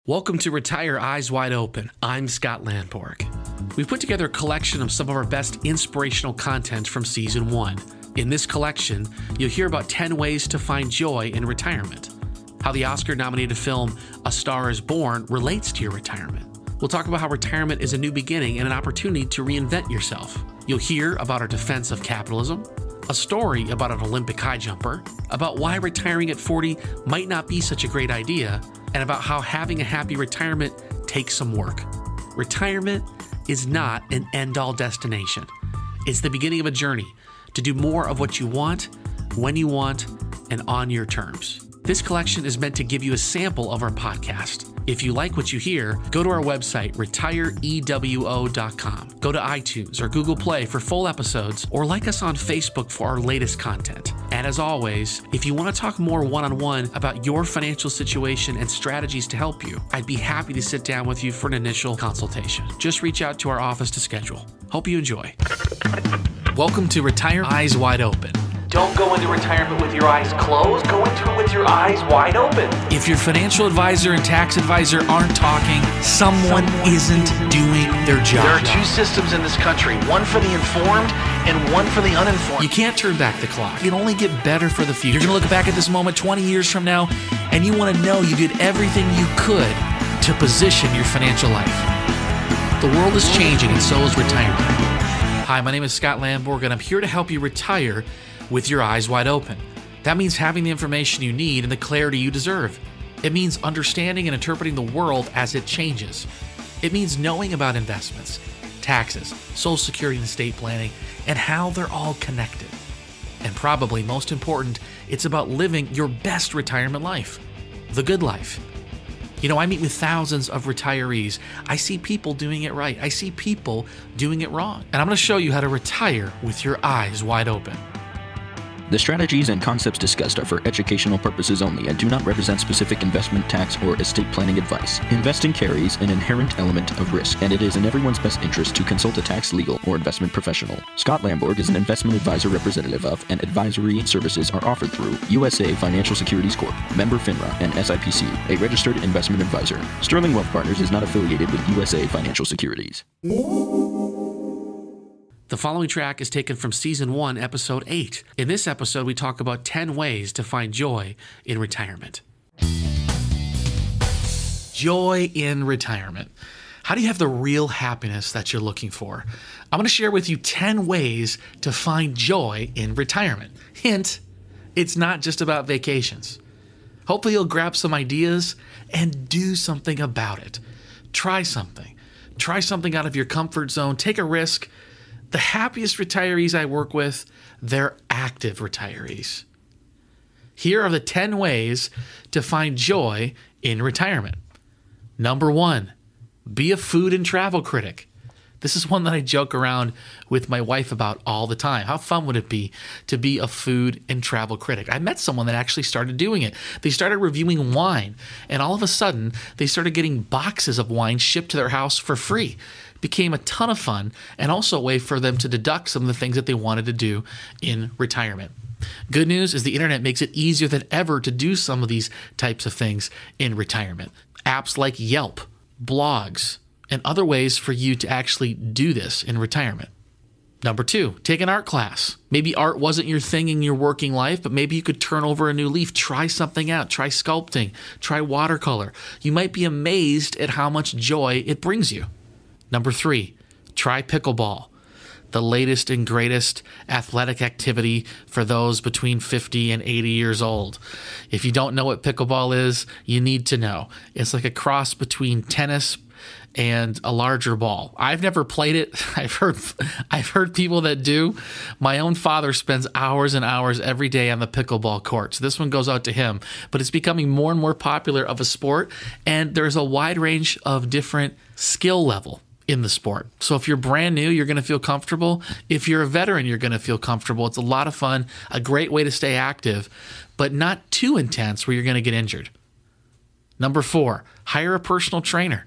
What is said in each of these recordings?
Welcome to Retire Eyes Wide Open. I'm Scot Landborg. We've put together a collection of some of our best inspirational content from Season 1. In this collection, you'll hear about 10 ways to find joy in retirement, how the Oscar-nominated film A Star is Born relates to your retirement. We'll talk about how retirement is a new beginning and an opportunity to reinvent yourself. You'll hear about our defense of capitalism, a story about an Olympic high jumper, about why retiring at 40 might not be such a great idea, and about how having a happy retirement takes some work. Retirement is not an end-all destination. It's the beginning of a journey to do more of what you want, when you want, and on your terms. This collection is meant to give you a sample of our podcast. If you like what you hear, go to our website, retireewo.com. Go to iTunes or Google Play for full episodes, or like us on Facebook for our latest content. And as always, if you want to talk more one-on-one about your financial situation and strategies to help you, I'd be happy to sit down with you for an initial consultation. Just reach out to our office to schedule. Hope you enjoy. Welcome to Retire Eyes Wide Open. Don't go into retirement with your eyes closed. Go into it with your eyes wide open. If your financial advisor and tax advisor aren't talking, someone isn't doing their job. There are two systems in this country, one for the informed and one for the uninformed. You can't turn back the clock. It can only get better for the future. You're going to look back at this moment 20 years from now, and you want to know you did everything you could to position your financial life. The world is changing, and so is retirement. Hi, my name is Scot Landborg, and I'm here to help you retire with your eyes wide open. That means having the information you need and the clarity you deserve. It means understanding and interpreting the world as it changes. It means knowing about investments, taxes, Social Security and estate planning, and how they're all connected. And probably most important, it's about living your best retirement life, the good life. You know, I meet with thousands of retirees. I see people doing it right. I see people doing it wrong. And I'm going to show you how to retire with your eyes wide open. The strategies and concepts discussed are for educational purposes only and do not represent specific investment, tax, or estate planning advice. Investing carries an inherent element of risk, and it is in everyone's best interest to consult a tax, legal, or investment professional. Scot Landborg is an investment advisor representative of, and advisory services are offered through USA Financial Securities Corp., member FINRA, and SIPC, a registered investment advisor. Sterling Wealth Partners is not affiliated with USA Financial Securities. The following track is taken from Season 1, Episode 8. In this episode, we talk about 10 ways to find joy in retirement. Joy in retirement. How do you have the real happiness that you're looking for? I'm going to share with you 10 ways to find joy in retirement. Hint, it's not just about vacations. Hopefully you'll grab some ideas and do something about it. Try something. Try something out of your comfort zone. Take a risk. The happiest retirees I work with, they're active retirees. Here are the 10 ways to find joy in retirement. Number 1, be a food and travel critic. This is one that I joke around with my wife about all the time. How fun would it be to be a food and travel critic? I met someone that actually started doing it. They started reviewing wine, and all of a sudden, they started getting boxes of wine shipped to their house for free. It became a ton of fun, and also a way for them to deduct some of the things that they wanted to do in retirement. Good news is the internet makes it easier than ever to do some of these types of things in retirement. Apps like Yelp, blogs, and other ways for you to actually do this in retirement. Number 2, take an art class. Maybe art wasn't your thing in your working life, but maybe you could turn over a new leaf. Try something out. Try sculpting. Try watercolor. You might be amazed at how much joy it brings you. Number 3, try pickleball, the latest and greatest athletic activity for those between 50 and 80 years old. If you don't know what pickleball is, you need to know. It's like a cross between tennis and a larger ball. I've never played it. I've heard people that do. My own father spends hours and hours every day on the pickleball court. So this one goes out to him. But it's becoming more and more popular of a sport, and there's a wide range of different skill level in the sport. So if you're brand new, you're going to feel comfortable. If you're a veteran, you're going to feel comfortable. It's a lot of fun, a great way to stay active, but not too intense where you're going to get injured. Number 4, hire a personal trainer.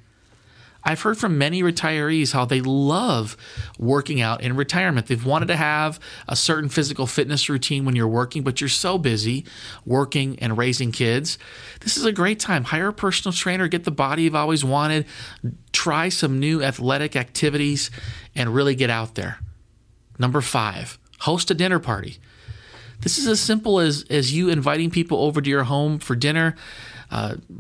I've heard from many retirees how they love working out in retirement. They've wanted to have a certain physical fitness routine when you're working, but you're so busy working and raising kids. This is a great time. Hire a personal trainer, get the body you've always wanted, try some new athletic activities, and really get out there. Number 5, host a dinner party. This is as simple as you inviting people over to your home for dinner,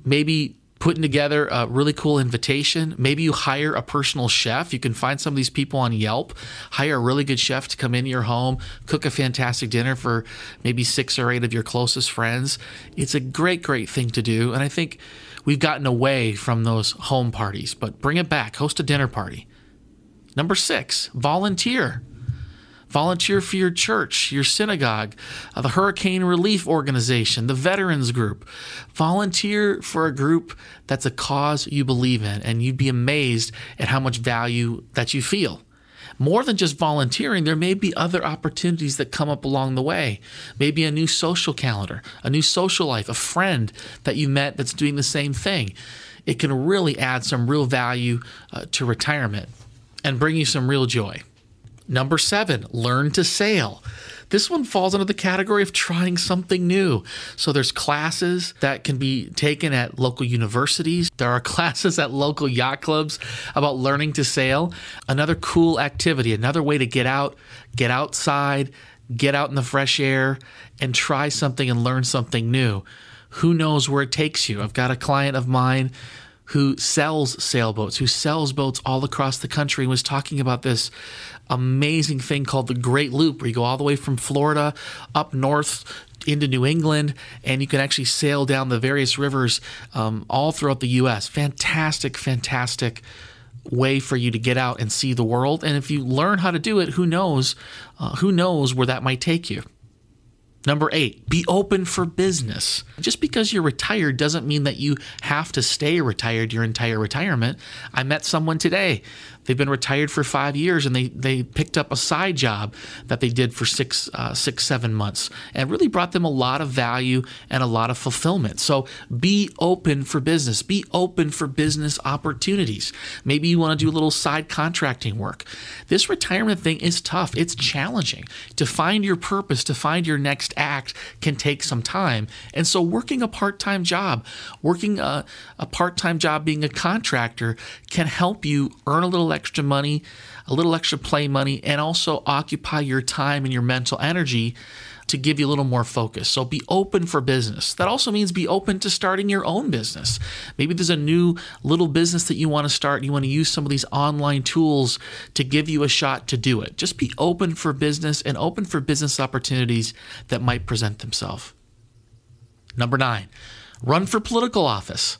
maybe putting together a really cool invitation. Maybe you hire a personal chef. You can find some of these people on Yelp. Hire a really good chef to come into your home, cook a fantastic dinner for maybe 6 or 8 of your closest friends. It's a great, great thing to do. And I think we've gotten away from those home parties, but bring it back. Host a dinner party. Number 6, volunteer. Volunteer for your church, your synagogue, the Hurricane Relief Organization, the Veterans Group. Volunteer for a group that's a cause you believe in, and you'd be amazed at how much value that you feel. More than just volunteering, there may be other opportunities that come up along the way. Maybe a new social calendar, a new social life, a friend that you met that's doing the same thing. It can really add some real value to retirement and bring you some real joy. Number 7, learn to sail. This one falls under the category of trying something new. So there's classes that can be taken at local universities. There are classes at local yacht clubs about learning to sail. Another cool activity, another way to get out, get outside, get out in the fresh air, and try something and learn something new. Who knows where it takes you? I've got a client of mine who sells sailboats, who sells boats all across the country, and was talking about this amazing thing called the Great Loop, where you go all the way from Florida up north into New England, and you can actually sail down the various rivers all throughout the U.S. Fantastic, fantastic way for you to get out and see the world. And if you learn how to do it, who knows where that might take you. Number 8, be open for business. Just because you're retired doesn't mean that you have to stay retired your entire retirement. I met someone today. They've been retired for 5 years, and they picked up a side job that they did for 7 months, and really brought them a lot of value and a lot of fulfillment. So be open for business. Be open for business opportunities. Maybe you want to do a little side contracting work. This retirement thing is tough. It's challenging. To find your purpose, to find your next act can take some time. And so working a part-time job, being a contractor can help you earn a little extra money, a little extra play money, and also occupy your time and your mental energy to give you a little more focus. So be open for business. That also means be open to starting your own business. Maybe there's a new little business that you want to start and you want to use some of these online tools to give you a shot to do it. Just be open for business and open for business opportunities that might present themselves. Number 9, run for political office.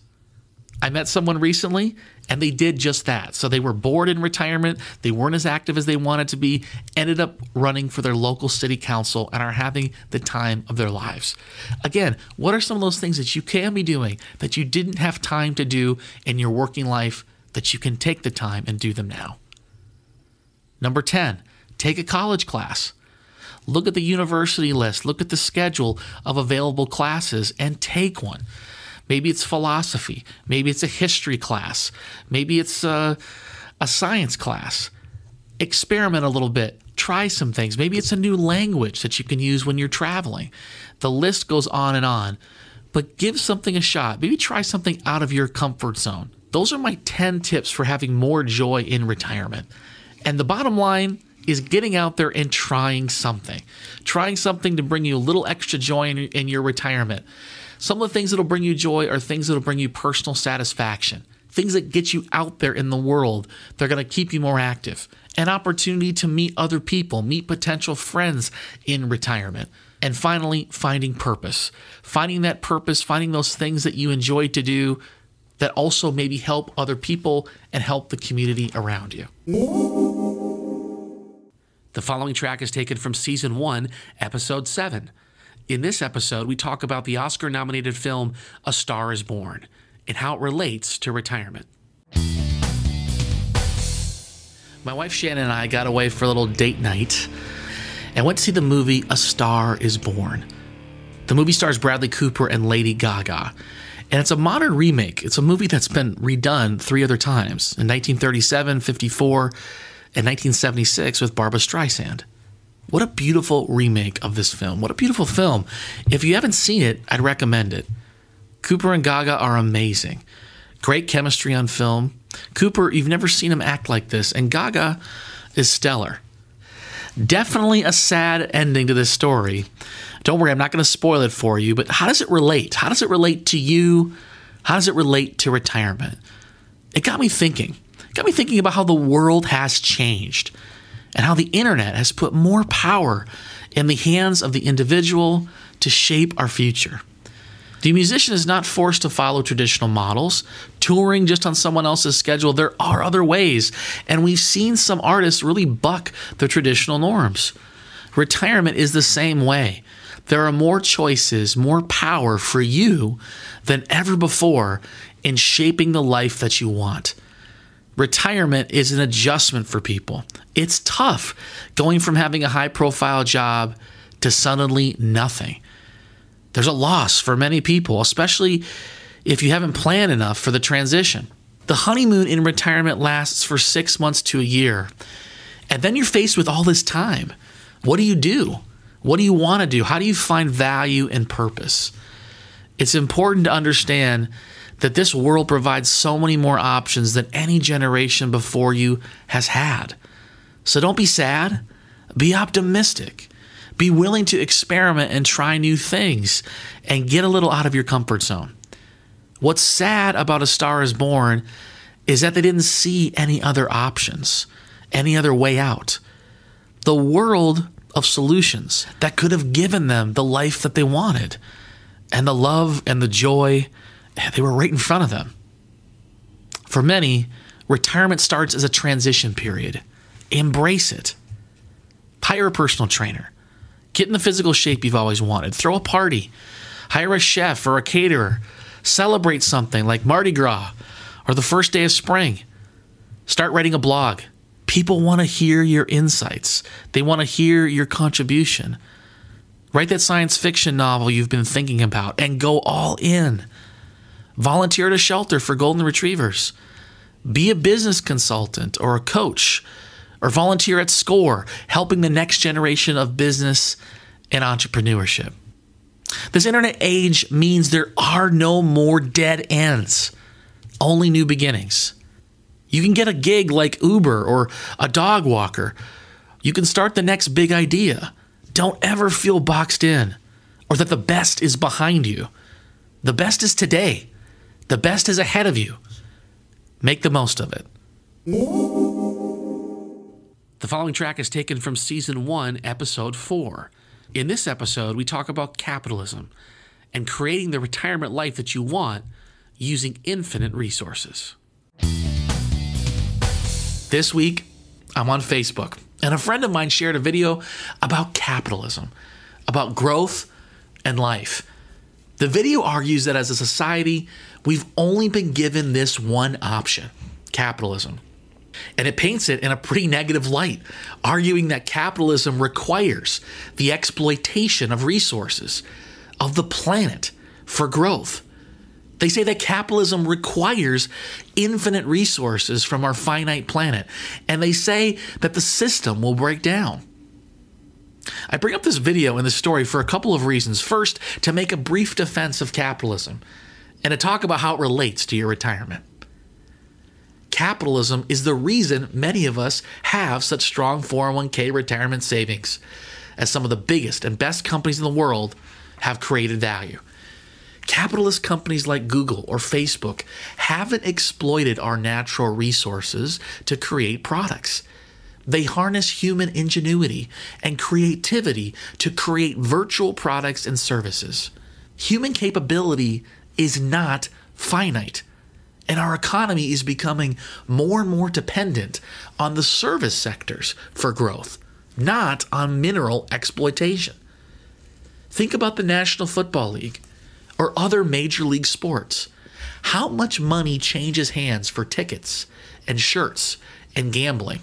I met someone recently, and they did just that. So they were bored in retirement. They weren't as active as they wanted to be, ended up running for their local city council, and are having the time of their lives. Again, what are some of those things that you can be doing that you didn't have time to do in your working life that you can take the time and do them now? Number 10, take a college class. Look at the university list. Look at the schedule of available classes and take one. Maybe it's philosophy. Maybe it's a history class. Maybe it's a science class. Experiment a little bit. Try some things. Maybe it's a new language that you can use when you're traveling. The list goes on, but give something a shot. Maybe try something out of your comfort zone. Those are my 10 tips for having more joy in retirement. And the bottom line is getting out there and trying something. Trying something to bring you a little extra joy in your retirement. Some of the things that will bring you joy are things that will bring you personal satisfaction, things that get you out there in the world. They're going to keep you more active. An opportunity to meet other people, meet potential friends in retirement. And finally, finding purpose. Finding that purpose, finding those things that you enjoy to do that also maybe help other people and help the community around you. The following track is taken from Season 1, Episode 7. In this episode, we talk about the Oscar-nominated film A Star is Born and how it relates to retirement. My wife Shannon and I got away for a little date night and went to see the movie A Star is Born. The movie stars Bradley Cooper and Lady Gaga. And it's a modern remake. It's a movie that's been redone 3 other times, in 1937, 54, and 1976 with Barbra Streisand. What a beautiful remake of this film. What a beautiful film. If you haven't seen it, I'd recommend it. Cooper and Gaga are amazing. Great chemistry on film. Cooper, you've never seen him act like this, and Gaga is stellar. Definitely a sad ending to this story. Don't worry, I'm not going to spoil it for you, but how does it relate? How does it relate to you? How does it relate to retirement? It got me thinking. It got me thinking about how the world has changed and how the internet has put more power in the hands of the individual to shape our future. The musician is not forced to follow traditional models, touring just on someone else's schedule. There are other ways, and we've seen some artists really buck the traditional norms. Retirement is the same way. There are more choices, more power for you than ever before in shaping the life that you want. Retirement is an adjustment for people. It's tough going from having a high-profile job to suddenly nothing. There's a loss for many people, especially if you haven't planned enough for the transition. The honeymoon in retirement lasts for 6 months to a year, and then you're faced with all this time. What do you do? What do you want to do? How do you find value and purpose? It's important to understand that this world provides so many more options than any generation before you has had. So don't be sad. Be optimistic. Be willing to experiment and try new things and get a little out of your comfort zone. What's sad about A Star is Born is that they didn't see any other options, any other way out. The world of solutions that could have given them the life that they wanted and the love and the joy, they were right in front of them. For many, retirement starts as a transition period. Embrace it. Hire a personal trainer. Get in the physical shape you've always wanted. Throw a party. Hire a chef or a caterer. Celebrate something like Mardi Gras or the first day of spring. Start writing a blog. People want to hear your insights. They want to hear your contribution. Write that science fiction novel you've been thinking about and go all in. Volunteer at a shelter for golden retrievers. Be a business consultant or a coach, or volunteer at SCORE, helping the next generation of business and entrepreneurship. This internet age means there are no more dead ends, only new beginnings. You can get a gig like Uber or a dog walker. You can start the next big idea. Don't ever feel boxed in or that the best is behind you. The best is today. The best is ahead of you. Make the most of it. The following track is taken from Season 1, Episode 4. In this episode, we talk about capitalism and creating the retirement life that you want using infinite resources. This week, I'm on Facebook, and a friend of mine shared a video about capitalism, about growth and life. The video argues that as a society, we've only been given this one option, capitalism. And it paints it in a pretty negative light, arguing that capitalism requires the exploitation of resources, of the planet, for growth. They say that capitalism requires infinite resources from our finite planet, and they say that the system will break down. I bring up this video and this story for a couple of reasons. First, to make a brief defense of capitalism, and to talk about how it relates to your retirement. Capitalism is the reason many of us have such strong 401k retirement savings, as some of the biggest and best companies in the world have created value. Capitalist companies like Google or Facebook haven't exploited our natural resources to create products. They harness human ingenuity and creativity to create virtual products and services. Human capability is not finite. And our economy is becoming more and more dependent on the service sectors for growth, not on mineral exploitation. Think about the National Football League or other major league sports. How much money changes hands for tickets and shirts and gambling?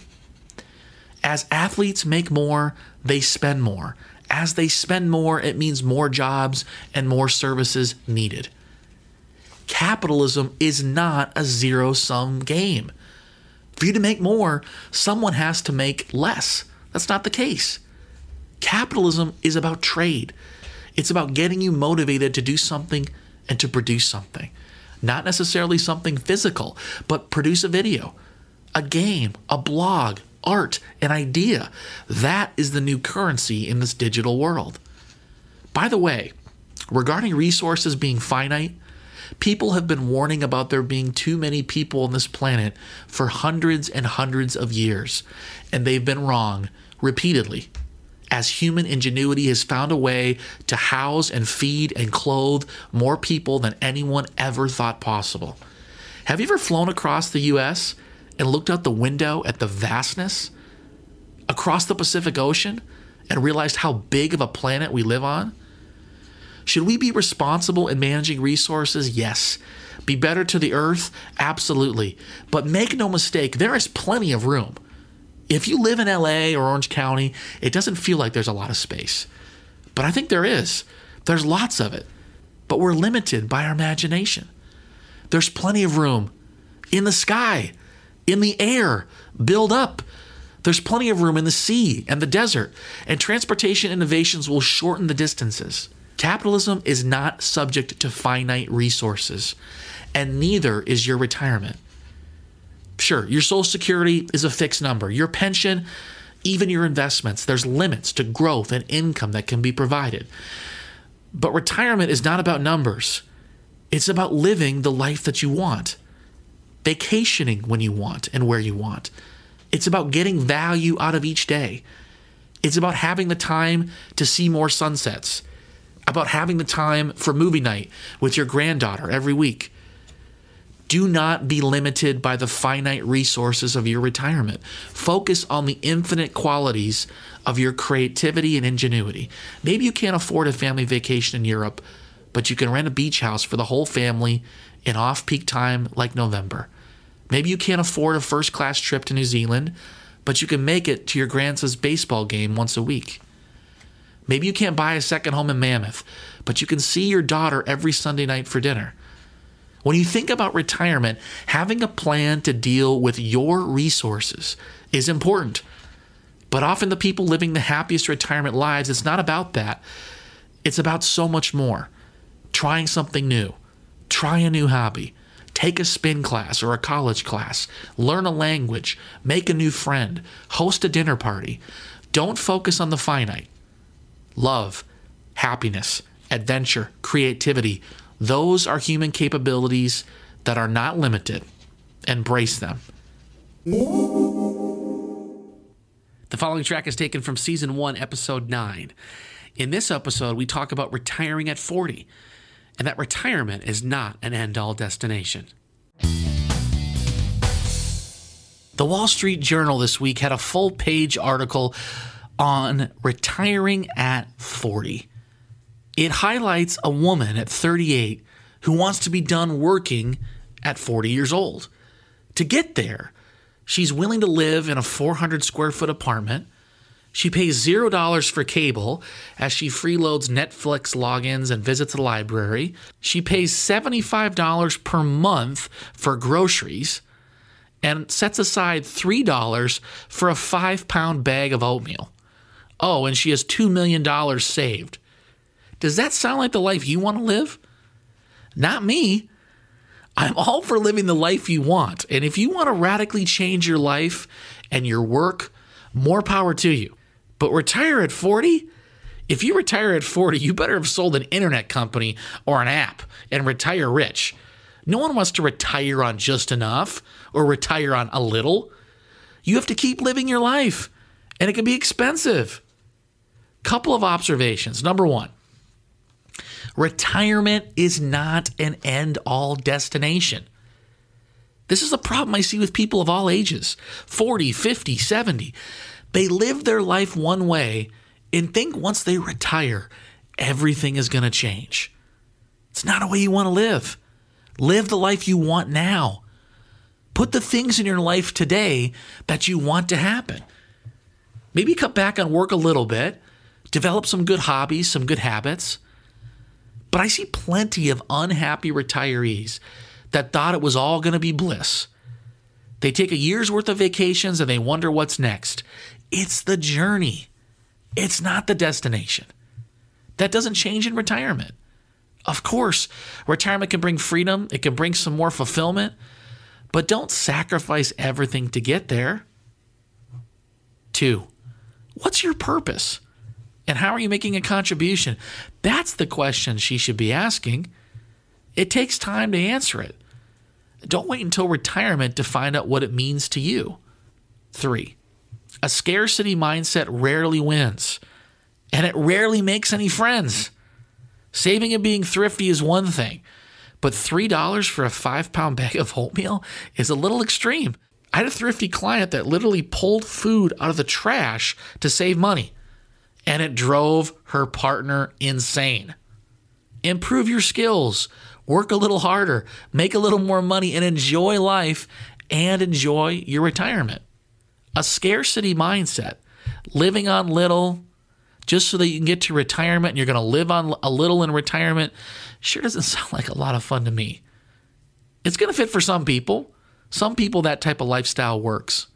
As athletes make more, they spend more. As they spend more, it means more jobs and more services needed. Capitalism is not a zero-sum game. For you to make more, someone has to make less. That's not the case. Capitalism is about trade. It's about getting you motivated to do something and to produce something. Not necessarily something physical, but produce a video, a game, a blog, art, an idea. That is the new currency in this digital world. By the way, regarding resources being finite, people have been warning about there being too many people on this planet for hundreds and hundreds of years, and they've been wrong repeatedly, as human ingenuity has found a way to house and feed and clothe more people than anyone ever thought possible. Have you ever flown across the U.S. and looked out the window at the vastness across the Pacific Ocean and realized how big of a planet we live on? Should we be responsible in managing resources? Yes. Be better to the earth? Absolutely. But make no mistake, there is plenty of room. If you live in LA or Orange County, it doesn't feel like there's a lot of space. But I think there is. There's lots of it. But we're limited by our imagination. There's plenty of room in the sky, in the air, build up. There's plenty of room in the sea and the desert, and transportation innovations will shorten the distances. Capitalism is not subject to finite resources, and neither is your retirement. Sure, your Social Security is a fixed number. Your pension, even your investments, there's limits to growth and income that can be provided. But retirement is not about numbers. It's about living the life that you want, vacationing when you want and where you want. It's about getting value out of each day. It's about having the time to see more sunsets, about having the time for movie night with your granddaughter every week. Do not be limited by the finite resources of your retirement. Focus on the infinite qualities of your creativity and ingenuity. Maybe you can't afford a family vacation in Europe, but you can rent a beach house for the whole family in off-peak time like November. Maybe you can't afford a first-class trip to New Zealand, but you can make it to your grandson's baseball game once a week. Maybe you can't buy a second home in Mammoth, but you can see your daughter every Sunday night for dinner. When you think about retirement, having a plan to deal with your resources is important. But often the people living the happiest retirement lives, it's not about that. It's about so much more. Trying something new. Try a new hobby. Take a spin class or a college class. Learn a language. Make a new friend. Host a dinner party. Don't focus on the finite. Love, happiness, adventure, creativity. Those are human capabilities that are not limited. Embrace them. The following track is taken from Season 1, Episode 9. In this episode, we talk about retiring at 40, and that retirement is not an end-all destination. The Wall Street Journal this week had a full-page article on retiring at 40. It highlights a woman at 38 who wants to be done working at 40 years old. To get there, she's willing to live in a 400 square foot apartment. She pays $0 for cable as she freeloads Netflix logins and visits the library. She pays $75 per month for groceries and sets aside $3 for a 5-pound bag of oatmeal. Oh, and she has $2 million saved. Does that sound like the life you want to live? Not me. I'm all for living the life you want. And if you want to radically change your life and your work, more power to you. But retire at 40? If you retire at 40, you better have sold an internet company or an app and retire rich. No one wants to retire on just enough or retire on a little. You have to keep living your life, and it can be expensive. Couple of observations. Number one, retirement is not an end-all destination. This is a problem I see with people of all ages, 40, 50, 70. They live their life one way and think once they retire, everything is going to change. It's not a way you want to live. Live the life you want now. Put the things in your life today that you want to happen. Maybe cut back on work a little bit. Develop some good hobbies, some good habits. But I see plenty of unhappy retirees that thought it was all going to be bliss. They take a year's worth of vacations and they wonder what's next. It's the journey. It's not the destination. That doesn't change in retirement. Of course, retirement can bring freedom. It can bring some more fulfillment. But don't sacrifice everything to get there. 2, what's your purpose? And how are you making a contribution? That's the question she should be asking. It takes time to answer it. Don't wait until retirement to find out what it means to you. 3, a scarcity mindset rarely wins, and it rarely makes any friends. Saving and being thrifty is one thing, but $3 for a 5-pound bag of oatmeal is a little extreme. I had a thrifty client that literally pulled food out of the trash to save money, and it drove her partner insane. Improve your skills, work a little harder, make a little more money, and enjoy life and enjoy your retirement. A scarcity mindset, living on little just so that you can get to retirement and you're going to live on a little in retirement, sure doesn't sound like a lot of fun to me. It's going to fit for some people. Some people, that type of lifestyle works.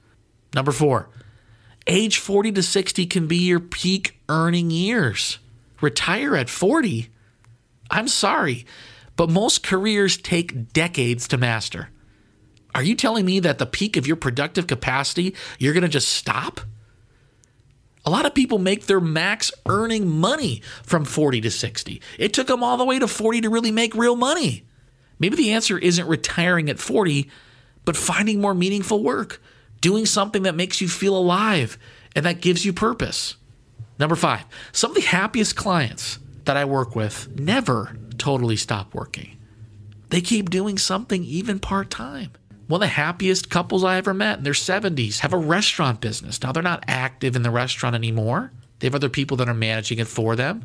Number 4, age 40 to 60 can be your peak earning years. Retire at 40? I'm sorry, but most careers take decades to master. Are you telling me that the peak of your productive capacity, you're going to just stop? A lot of people make their max earning money from 40 to 60. It took them all the way to 40 to really make real money. Maybe the answer isn't retiring at 40, but finding more meaningful work, doing something that makes you feel alive and that gives you purpose. Number 5, some of the happiest clients that I work with never totally stop working. They keep doing something even part-time. One of the happiest couples I ever met in their 70s have a restaurant business. Now, they're not active in the restaurant anymore. They have other people that are managing it for them.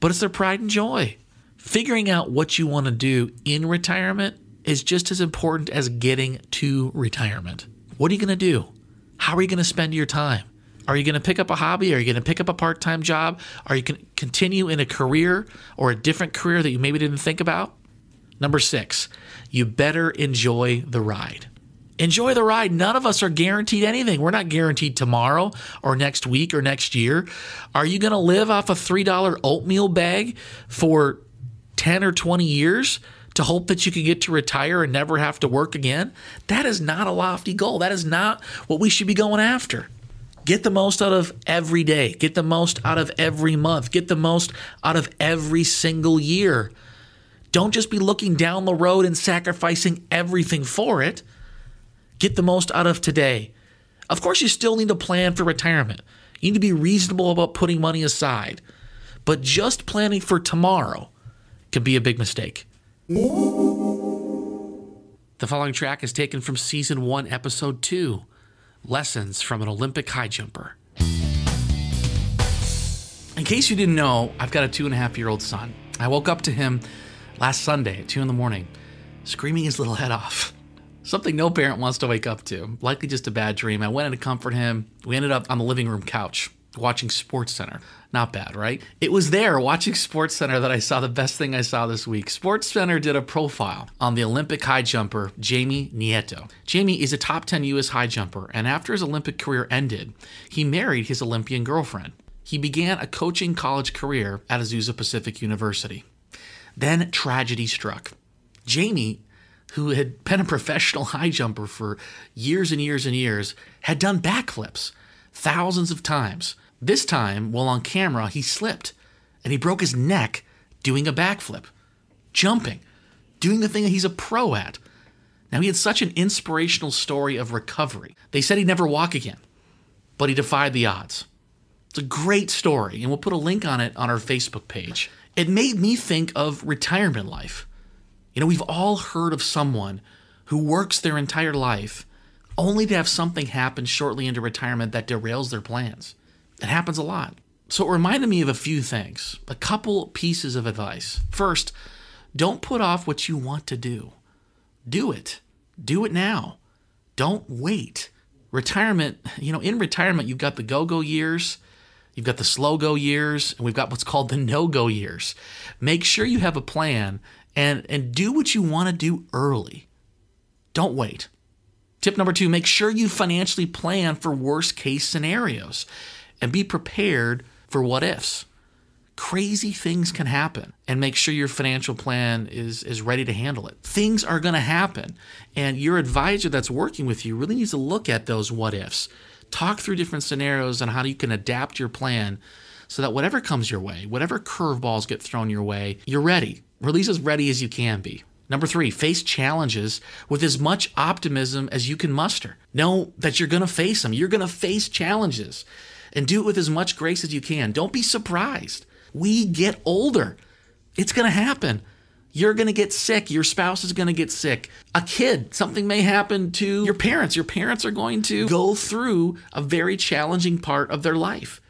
But it's their pride and joy. Figuring out what you want to do in retirement is just as important as getting to retirement. What are you going to do? How are you going to spend your time? Are you going to pick up a hobby? Are you going to pick up a part-time job? Are you going to continue in a career or a different career that you maybe didn't think about? Number 6, you better enjoy the ride. Enjoy the ride. None of us are guaranteed anything. We're not guaranteed tomorrow or next week or next year. Are you going to live off a $3 oatmeal bag for 10 or 20 years to hope that you can get to retire and never have to work again? That is not a lofty goal. That is not what we should be going after. Get the most out of every day. Get the most out of every month. Get the most out of every single year. Don't just be looking down the road and sacrificing everything for it. Get the most out of today. Of course, you still need to plan for retirement. You need to be reasonable about putting money aside. But just planning for tomorrow can be a big mistake. The following track is taken from Season 1, Episode 2, Lessons from an Olympic High Jumper. In case you didn't know, I've got a 2.5-year-old son. I woke up to him last Sunday at 2 in the morning, screaming his little head off. Something no parent wants to wake up to, likely just a bad dream. I went in to comfort him. We ended up on the living room couch watching SportsCenter. Not bad, right? It was there watching SportsCenter that I saw the best thing I saw this week. SportsCenter did a profile on the Olympic high jumper, Jamie Nieto. Jamie is a top 10 U.S. high jumper, and after his Olympic career ended, he married his Olympian girlfriend. He began a coaching college career at Azusa Pacific University. Then tragedy struck. Jamie, who had been a professional high jumper for years and years and years, had done backflips thousands of times. This time, while on camera, he slipped and he broke his neck doing a backflip, jumping, doing the thing that he's a pro at. Now, he had such an inspirational story of recovery. They said he'd never walk again, but he defied the odds. It's a great story, and we'll put a link on it on our Facebook page. It made me think of retirement life. You know, we've all heard of someone who works their entire life only to have something happen shortly into retirement that derails their plans. It happens a lot. So it reminded me of a few things, a couple pieces of advice. First, don't put off what you want to do. Do it. Do it now. Don't wait. Retirement, in retirement, you've got the go-go years. You've got the slow go years, and we've got what's called the no-go years. Make sure you have a plan and do what you want to do early. Don't wait. Tip number 2, make sure you financially plan for worst case scenarios and be prepared for what ifs. Crazy things can happen, and make sure your financial plan is ready to handle it. Things are going to happen, and your advisor that's working with you really needs to look at those what ifs. Talk through different scenarios on how you can adapt your plan so that whatever comes your way, whatever curveballs get thrown your way, you're ready. Release as ready as you can be. Number 3, face challenges with as much optimism as you can muster. Know that you're going to face them. You're going to face challenges, and do it with as much grace as you can. Don't be surprised. We get older. It's going to happen. You're going to get sick. Your spouse is going to get sick. A kid, something may happen to your parents. Your parents are going to go through a very challenging part of their life.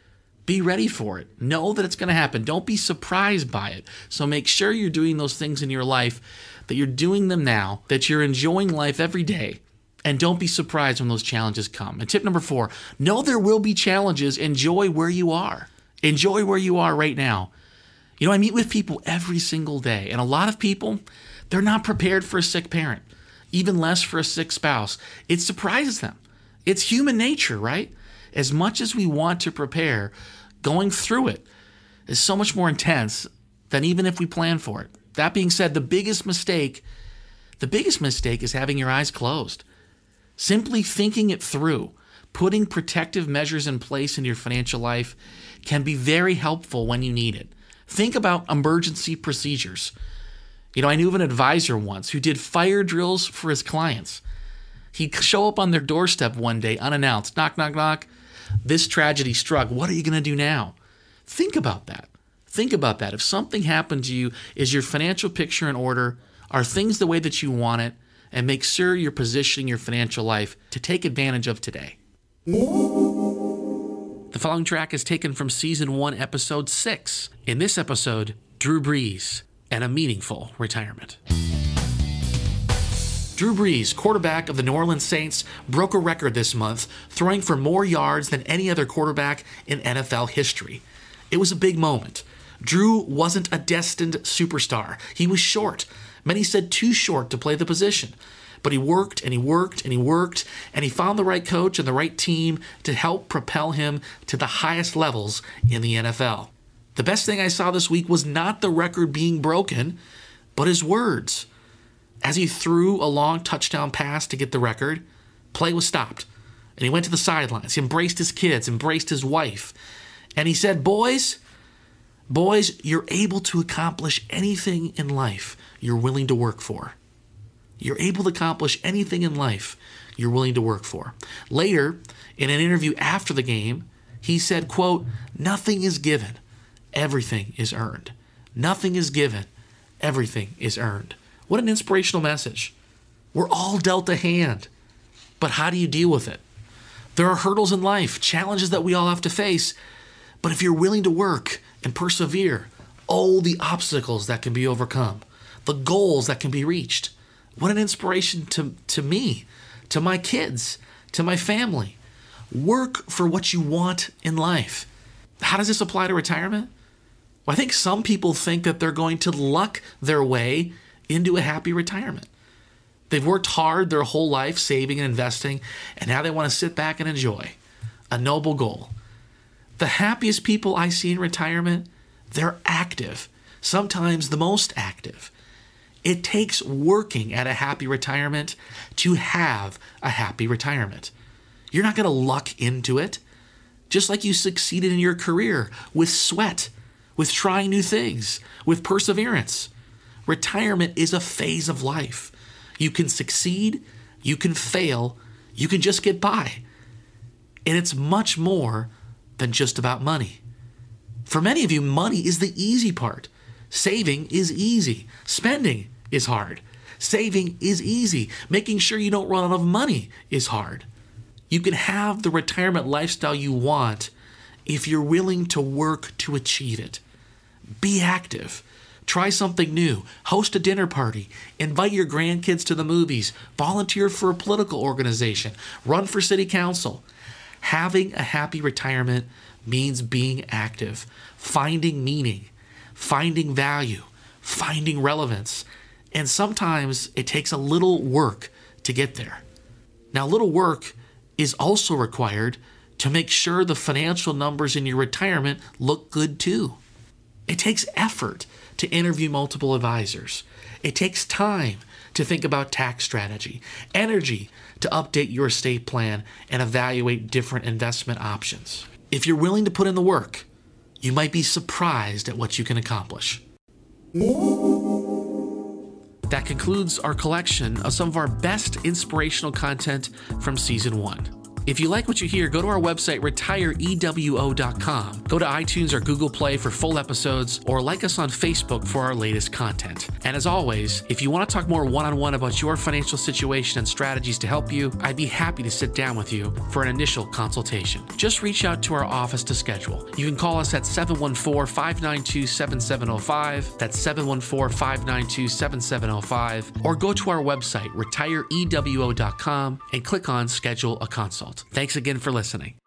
Be ready for it. Know that it's going to happen. Don't be surprised by it. So make sure you're doing those things in your life, that you're doing them now, that you're enjoying life every day. And don't be surprised when those challenges come. And tip number 4, know there will be challenges. Enjoy where you are. Enjoy where you are right now. You know, I meet with people every single day, and a lot of people, they're not prepared for a sick parent, even less for a sick spouse. It surprises them. It's human nature, right? As much as we want to prepare, going through it is so much more intense than even if we plan for it. That being said, the biggest mistake is having your eyes closed. Simply thinking it through, putting protective measures in place in your financial life can be very helpful when you need it. Think about emergency procedures. You know, I knew of an advisor once who did fire drills for his clients. He'd show up on their doorstep one day unannounced. Knock, knock, knock. This tragedy struck. What are you going to do now? Think about that. Think about that. If something happened to you, is your financial picture in order? Are things the way that you want it? And make sure you're positioning your financial life to take advantage of today. The following track is taken from Season 1, Episode 6. In this episode, Drew Brees and a meaningful retirement. Drew Brees, quarterback of the New Orleans Saints, broke a record this month, throwing for more yards than any other quarterback in NFL history. It was a big moment. Drew wasn't a destined superstar. He was short. Many said too short to play the position. But he worked and he worked and he worked, and he found the right coach and the right team to help propel him to the highest levels in the NFL. The best thing I saw this week was not the record being broken, but his words. As he threw a long touchdown pass to get the record, play was stopped, and he went to the sidelines. He embraced his kids, embraced his wife, and he said, Boys, you're able to accomplish anything in life you're willing to work for. You're able to accomplish anything in life you're willing to work for. Later, in an interview after the game, he said, quote, nothing is given, everything is earned. Nothing is given, everything is earned. What an inspirational message. We're all dealt a hand, but how do you deal with it? There are hurdles in life, challenges that we all have to face, but if you're willing to work and persevere, oh, the obstacles that can be overcome, the goals that can be reached. What an inspiration to me, to my kids, to my family. Work for what you want in life. How does this apply to retirement? Well, I think some people think that they're going to luck their way into a happy retirement. They've worked hard their whole life saving and investing, and now they want to sit back and enjoy. A noble goal. The happiest people I see in retirement, they're active, sometimes the most active. It takes working at a happy retirement to have a happy retirement. You're not going to luck into it. Just like you succeeded in your career with sweat, with trying new things, with perseverance. Retirement is a phase of life. You can succeed, you can fail, you can just get by. And it's much more than just about money. For many of you, money is the easy part. Saving is easy. Spending is hard. Saving is easy. Making sure you don't run out of money is hard. You can have the retirement lifestyle you want if you're willing to work to achieve it. Be active. Try something new. Host a dinner party. Invite your grandkids to the movies. Volunteer for a political organization. Run for city council. Having a happy retirement means being active, finding meaning, finding value, finding relevance. And sometimes it takes a little work to get there. Now, little work is also required to make sure the financial numbers in your retirement look good too. It takes effort to interview multiple advisors. It takes time to think about tax strategy, energy to update your estate plan and evaluate different investment options. If you're willing to put in the work, you might be surprised at what you can accomplish. That concludes our collection of some of our best inspirational content from Season 1. If you like what you hear, go to our website, retireewo.com. Go to iTunes or Google Play for full episodes, or like us on Facebook for our latest content. And as always, if you want to talk more one-on-one about your financial situation and strategies to help you, I'd be happy to sit down with you for an initial consultation. Just reach out to our office to schedule. You can call us at 714-592-7705. That's 714-592-7705. Or go to our website, retireewo.com, and click on Schedule a Consult. Thanks again for listening.